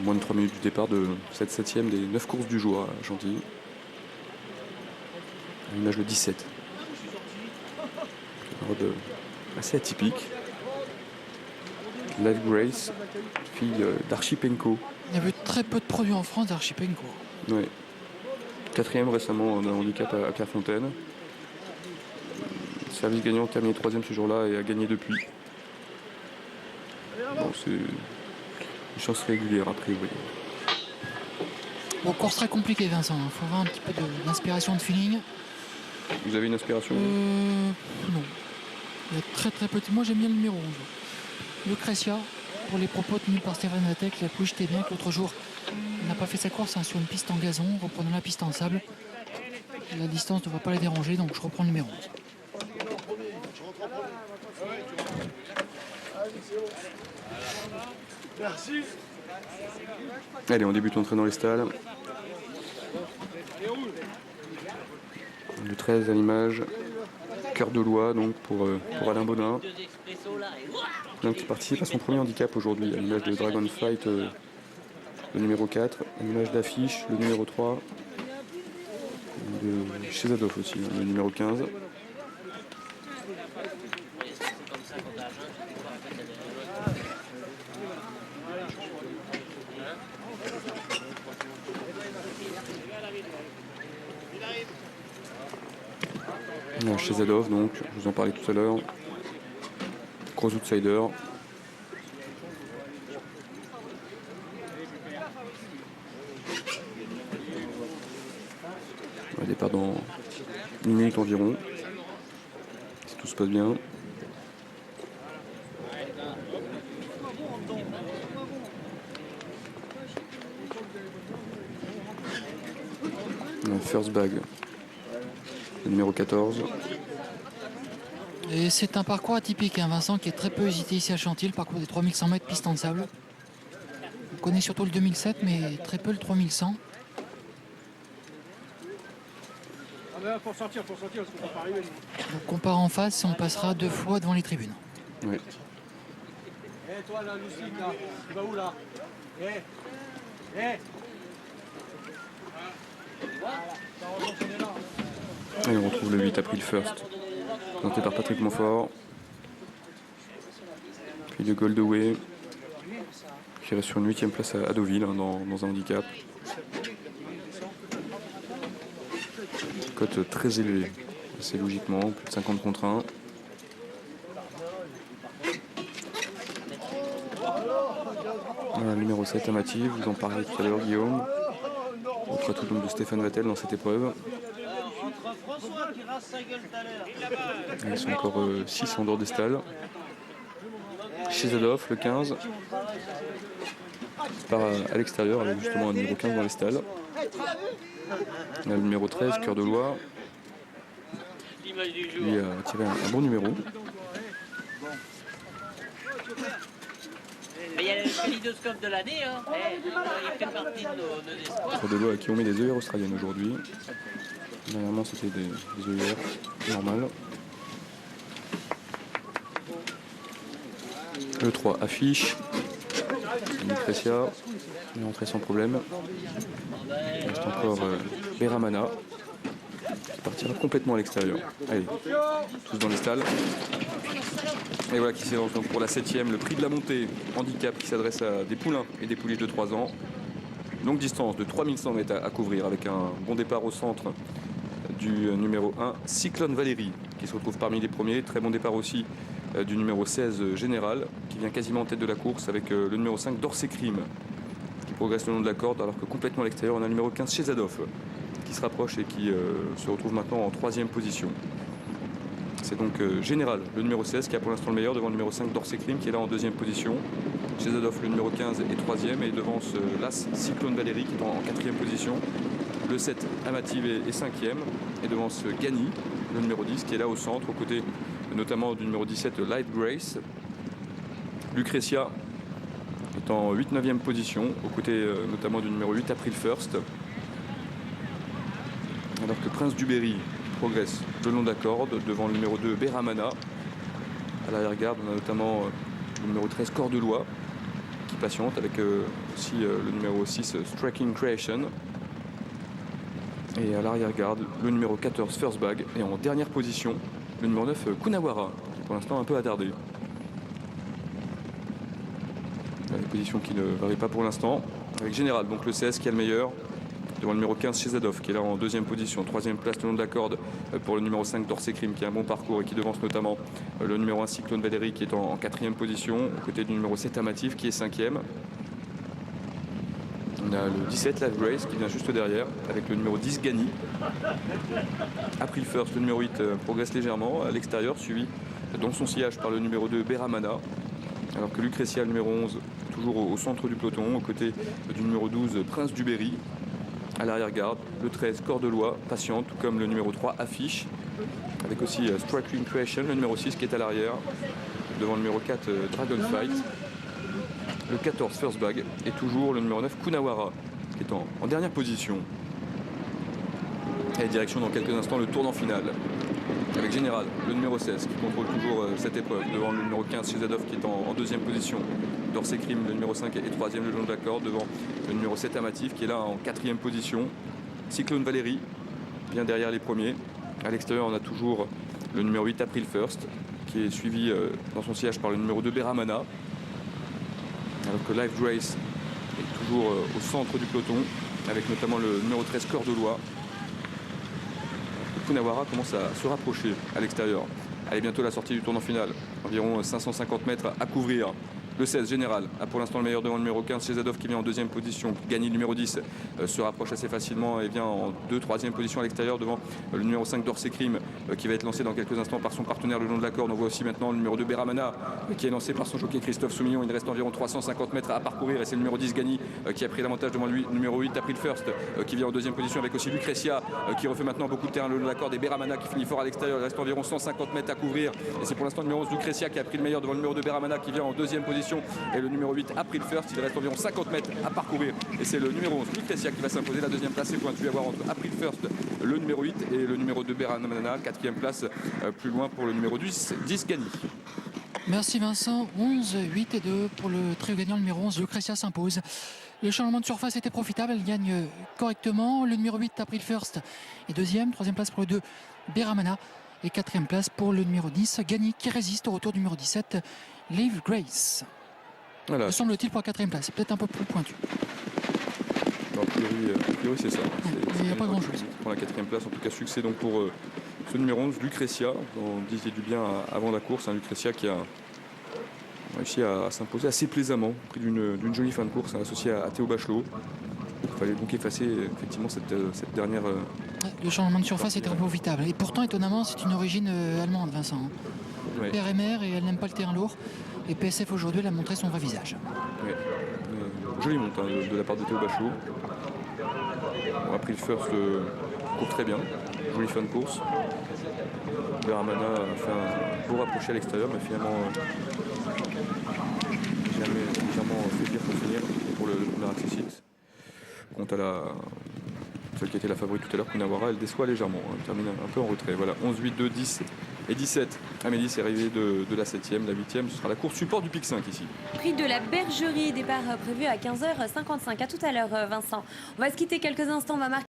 moins de 3 minutes du départ de cette 7e des 9 courses du jour à Chantilly. À l'image de 17. Une robe assez atypique. Live Grace, fille d'Archipenko. Il y avait très peu de produits en France d'Archipenko. Ouais. 4e récemment en handicap à Clairefontaine. Service gagnant, terminé 3e ce jour-là et a gagné depuis. Bon, c'est une chance régulière a priori. Bon, course très compliquée, Vincent. Il faut avoir un petit peu d'inspiration, de feeling. Vous avez une inspiration? Non. Il y a très très petit. Moi j'aime bien le numéro 11. Lucretia, pour les propos tenus par Stéphane Vatek, la pouille jetait bien que l'autre jour il n'a pas fait sa course sur une piste en gazon, reprenant la piste en sable. La distance ne va pas la déranger, donc je reprends le numéro 11. Merci. Allez, on débute l'entrée dans les stalles. Le 13 à l'image. Cœur de Loie donc pour Alain Baudin. Baudin qui participe à son premier handicap aujourd'hui, à l'image de Dragon Fight, le numéro 4, à l'image d'Affiche, le numéro 3, de chez Zadov aussi, le numéro 15. Chez Zadov, donc, je vous en parlais tout à l'heure. Gros outsider. Un départ dans une minute environ, si tout se passe bien. First bag, le numéro 14. Et c'est un parcours atypique, hein, Vincent, qui est très peu usité ici à Chantilly, le parcours des 3100 mètres piste en sable. On connaît surtout le 2007, mais très peu le 3100. Pour sortir, parce qu'on ne peut pas arriver. Donc on part en face et on passera 2 fois devant les tribunes. Oui. Eh toi là, Lucie, là, tu vas où là? Et on retrouve le 8 April First, présenté par Patrick Montfort. Puis de Goldaway, qui reste sur une 8e place à Deauville, hein, dans un handicap. Cote très élevée, assez logiquement, plus de 50 contre 1. Voilà, numéro 7 Amati, vous en parliez tout à l'heure Guillaume. Autre atout donc de Stéphane Vattel dans cette épreuve. Ils sont encore 6 en dehors des stalles. Chez Zadov, le 15. Il part à l'extérieur avec justement un numéro 15 dans les stalles. On a le numéro 13, Cœur de Loie. Lui a tiré un bon numéro. Mais il y a le kaléidoscope de l'année, hein. Il fait partie de nos espoirs. Cœur de Loie qui ont mis des œillères australiennes aujourd'hui. Dernièrement c'était des œillères normales. Le 3 Affiche. Lucretia. Il est entré sans problème. Il reste encore Beramana. Qui partira complètement à l'extérieur. Allez, tous dans les stalles. Et voilà qui s'élance donc pour la 7e, le prix de la montée handicap qui s'adresse à des poulains et des pouliches de 3 ans. Longue distance de 3100 mètres à couvrir avec un bon départ au centre du numéro 1, Cyclone Valérie, qui se retrouve parmi les premiers. Très bon départ aussi du numéro 16, Général, qui vient quasiment en tête de la course avec le numéro 5, Dorsey Crime, qui progresse le long de la corde, alors que complètement à l'extérieur, on a le numéro 15, chez Zadov, qui se rapproche et qui se retrouve maintenant en 3e position. C'est donc Général, le numéro 16, qui a pour l'instant le meilleur, devant le numéro 5, Dorsey Crime, qui est là en 2e position. Chez Zadov, le numéro 15 est 3e et devance l'As Cyclone Valérie, qui est en 4e position. Le 7, Amative est 5e et devance Gani, le numéro 10, qui est là au centre, aux côtés notamment du numéro 17, Light Grace. Lucretia est en 8-9e position, aux côtés notamment du numéro 8, April First. Alors que Prince du Berry progresse le long de la corde, devant le numéro 2, Beramana. À l'arrière-garde, on a notamment le numéro 13, Cœur de Loie, qui patiente avec aussi le numéro 6 Striking Creation. Et à l'arrière-garde, le numéro 14 First Bag. Et en dernière position, le numéro 9 Kunawara, qui est pour l'instant un peu attardé. Une position qui ne varie pas pour l'instant. Avec Général, donc le 16 qui est le meilleur. Devant le numéro 15 Shezadov qui est là en deuxième position. Troisième place le long de la corde pour le numéro 5 Dorsey Cream qui a un bon parcours et qui devance notamment le numéro 1 Cyclone Valérie qui est en quatrième position. Aux côtés du numéro 7 Amatif qui est cinquième. On a le 17 Live Grace qui vient juste derrière avec le numéro 10 Gani. April First, le numéro 8 progresse légèrement à l'extérieur, suivi dans son sillage par le numéro 2 Beramana. Alors que Lucretia, le numéro 11, toujours au centre du peloton, aux côtés du numéro 12 Prince du Berry. À l'arrière-garde, le 13 Cordelois, patiente, tout comme le numéro 3 Affiche. Avec aussi Striking Creation, le numéro 6 qui est à l'arrière. Devant le numéro 4 Dragonfight. Le 14 First Bag et toujours le numéro 9 Kunawara qui est en dernière position. Et direction dans quelques instants le tournant final avec Général, le numéro 16 qui contrôle toujours cette épreuve devant le numéro 15 Shezadov qui est en deuxième position. Dorsey Cream, le numéro 5 et troisième le long de la corde devant le numéro 7 Amatif qui est là en quatrième position. Cyclone Valérie bien derrière les premiers. À l'extérieur on a toujours le numéro 8 April First qui est suivi dans son sillage par le numéro 2 Beramana. Alors que Live Grace est toujours au centre du peloton, avec notamment le numéro 13 Cordelois. Kunawara commence à se rapprocher à l'extérieur. Elle est bientôt à la sortie du tournant final. Environ 550 mètres à couvrir. Le 16 Général a pour l'instant le meilleur devant le numéro 15 Shezadov qui vient en deuxième position. Gagné le numéro 10 se rapproche assez facilement et vient en 2-3e position à l'extérieur devant le numéro 5 Dorsey Cream qui va être lancé dans quelques instants par son partenaire le long de la corde. On voit aussi maintenant le numéro 2 Beramana qui est lancé par son jockey Christophe Soumillon. Il reste environ 350 mètres à parcourir et c'est le numéro 10 Gani qui a pris l'avantage devant lui. Le numéro 8 April First qui vient en deuxième position avec aussi Lucretia qui refait maintenant beaucoup de terrain le long de la corde et Beramana qui finit fort à l'extérieur. Il reste environ 150 mètres à couvrir et c'est pour l'instant le numéro 11 Lucretia qui a pris le meilleur devant le numéro 2 Beramana qui vient en deuxième position et le numéro 8 April First. Il reste environ 50 mètres à parcourir et c'est le numéro 11 Lucretia qui va s'imposer. La deuxième place est pointue à voir entre April First, le numéro 8 et le numéro 2 Beramana. Quatrième place plus loin pour le numéro 10 Gani. Merci Vincent. 11, 8 et 2 pour le trio gagnant. Le numéro 11 Lucretia s'impose. Le changement de surface était profitable. Elle gagne correctement. Le numéro 8 April First est deuxième. Troisième place pour le 2 Beramana. Et quatrième place pour le numéro 10 Gani qui résiste au retour du numéro 17 Live Grace. Voilà. Me semble-t-il pour la quatrième place. C'est peut-être un peu plus pointu. A priori c'est ça. Il n'y a pas grand-chose. Pour la quatrième place, en tout cas succès donc pour ce numéro 11, Lucretia. On disait du bien avant la course. Lucretia qui a réussi à s'imposer assez plaisamment au prix d'une jolie fin de course associée à Théo Bachelot. Il fallait donc effacer effectivement cette dernière... Le changement de surface était profitable. Et pourtant, étonnamment, c'est une origine allemande, Vincent. Ouais. Père et mère, et elle n'aime pas le terrain lourd. Et PSF aujourd'hui, elle a montré son vrai visage. Ouais. Jolie monte de la part de Théo Bachelot. On a pris le first, court très bien. Jolie fin de course. Beramana a fait un beau rapproché à l'extérieur, mais finalement jamais légèrement fait pire pour finir pour le premier accessite. Quant à celle qui était la favorite tout à l'heure, Kunawara, elle déçoit légèrement. Elle termine un peu en retrait. Voilà, 11, 8, 2, 10 et 17. Amélie est arrivée de la 7e, la 8e. Ce sera la course support du Pic 5 ici. Prix de la Bergerie, départ prévu à 15h55. À tout à l'heure, Vincent. On va se quitter quelques instants. On va marquer